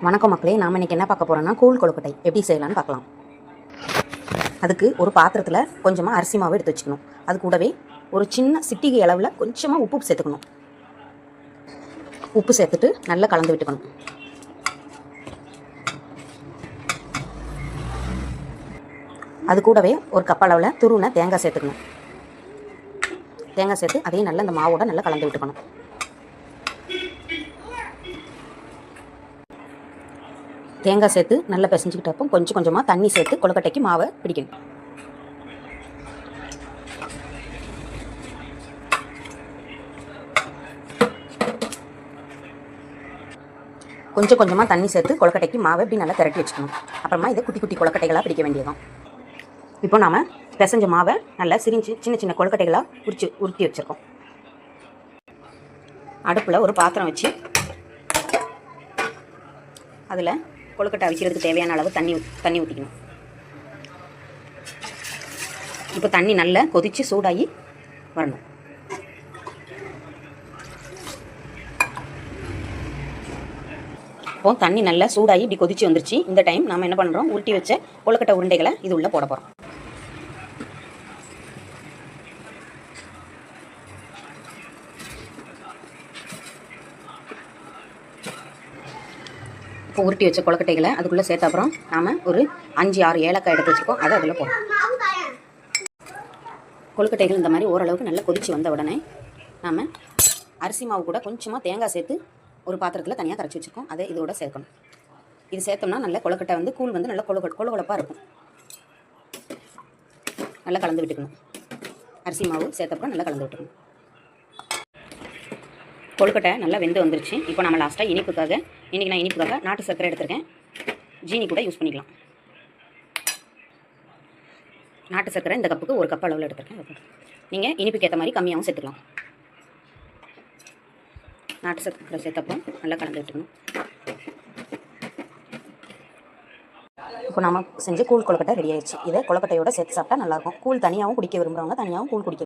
வணக்கம் மக்களே, நாம் இன்றைக்கி என்ன பார்க்க போகிறோன்னா கூழ் கொழுக்கட்டை எப்படி செய்யலான்னு பார்க்கலாம். அதுக்கு ஒரு பாத்திரத்தில் கொஞ்சமாக அரிசி மாவு எடுத்து வச்சுக்கணும். அது கூடவே ஒரு சின்ன சிட்டிகை அளவில் கொஞ்சமாக உப்பு சேர்த்துக்கணும். உப்பு சேர்த்துட்டு நல்லா கலந்து விட்டுக்கணும். அது கூடவே ஒரு கப் அளவில் துருவின தேங்காய் சேர்த்துக்கணும். தேங்காய் சேர்த்து அதையும் நல்லா இந்த மாவோட நல்லா கலந்து விட்டுக்கணும். தேங்காய் சேர்த்து நல்லா பிசைஞ்சிக்கிட்டப்போ கொஞ்சம் கொஞ்சமாக தண்ணி சேர்த்து கொழுக்கட்டைக்கு மாவை பிடிக்கணும். கொஞ்சம் கொஞ்சமாக தண்ணி சேர்த்து கொழுக்கட்டைக்கு மாவை இப்படி நல்லா திரட்டி வச்சுக்கணும். அப்புறமா இதை குட்டி குட்டி கொழுக்கட்டைகளாக பிடிக்க வேண்டியதான். இப்போ நாம் பிசைஞ்ச மாவை நல்லா சின்ன சின்ன கொழுக்கட்டைகளாக உருட்டி வச்சுருக்கோம். அடுப்பில் ஒரு பாத்திரம் வச்சு அதில் கொழுக்கட்டை அவிக்கிறதுக்கு தேவையான அளவு தண்ணி ஊற்றிக்கணும். இப்போ தண்ணி நல்லா கொதித்து சூடாகி வரணும். இப்போ தண்ணி நல்லா சூடாகி இப்படி கொதித்து வந்துருச்சு. இந்த டைம் நம்ம என்ன பண்ணுறோம், உருட்டி வச்ச கொழுக்கட்டை உருண்டைகளை இது உள்ளே போட போகிறோம். இப்போ உருட்டி வச்ச கொழுக்கட்டைகளை அதுக்குள்ளே சேர்த்த அப்புறம் நாம் ஒரு 5-6 ஏலக்காய் எடுத்து வச்சுருக்கோம். அதை அதில் போடும். கொழுக்கட்டைகள் இந்த மாதிரி ஓரளவுக்கு நல்லா கொதித்து வந்த உடனே நாம் அரிசி மாவு கூட கொஞ்சமாக தேங்காய் சேர்த்து ஒரு பாத்திரத்தில் தனியாக கரைச்சி வச்சுருக்கோம். அதை இதோட சேர்க்கணும். இது சேர்த்தோம்னா நல்ல கொழுக்கட்டை கூழ் நல்லா கொழுகொழுப்பாக இருக்கும். நல்லா கலந்து விட்டுக்கணும். அரிசி மாவு சேர்த்தப்பறம் நல்லா கலந்து விட்டுக்கணும். கொழுக்கட்டை நல்லா வெந்து வந்துருச்சு. இப்போ நம்ம லாஸ்ட்டாக இன்றைக்கி நான் இனிப்புக்காக நாட்டு சர்க்கரை எடுத்துருக்கேன். ஜீனி கூட யூஸ் பண்ணிக்கலாம். நாட்டு சர்க்கரை இந்த கப்புக்கு ஒரு கப் அளவில் எடுத்துருக்கேன். நீங்கள் இனிப்புக்கு ஏற்ற மாதிரி கம்மியாகவும் சேர்த்துக்கலாம். நாட்டு சர்க்கரை சேர்த்தப்போ நல்லா கலந்து விட்டுக்கணும். இப்போ நம்ம செஞ்ச கூழ் கொழுக்கட்டை ரெடி ஆயிடுச்சு. இதை கொழுக்கட்டையோட சேர்த்து சாப்பிட்டா நல்லாயிருக்கும். கூழ் தனியாகவும் குடிக்க விரும்புகிறவங்க தனியாகவும் கூழ் குடிக்க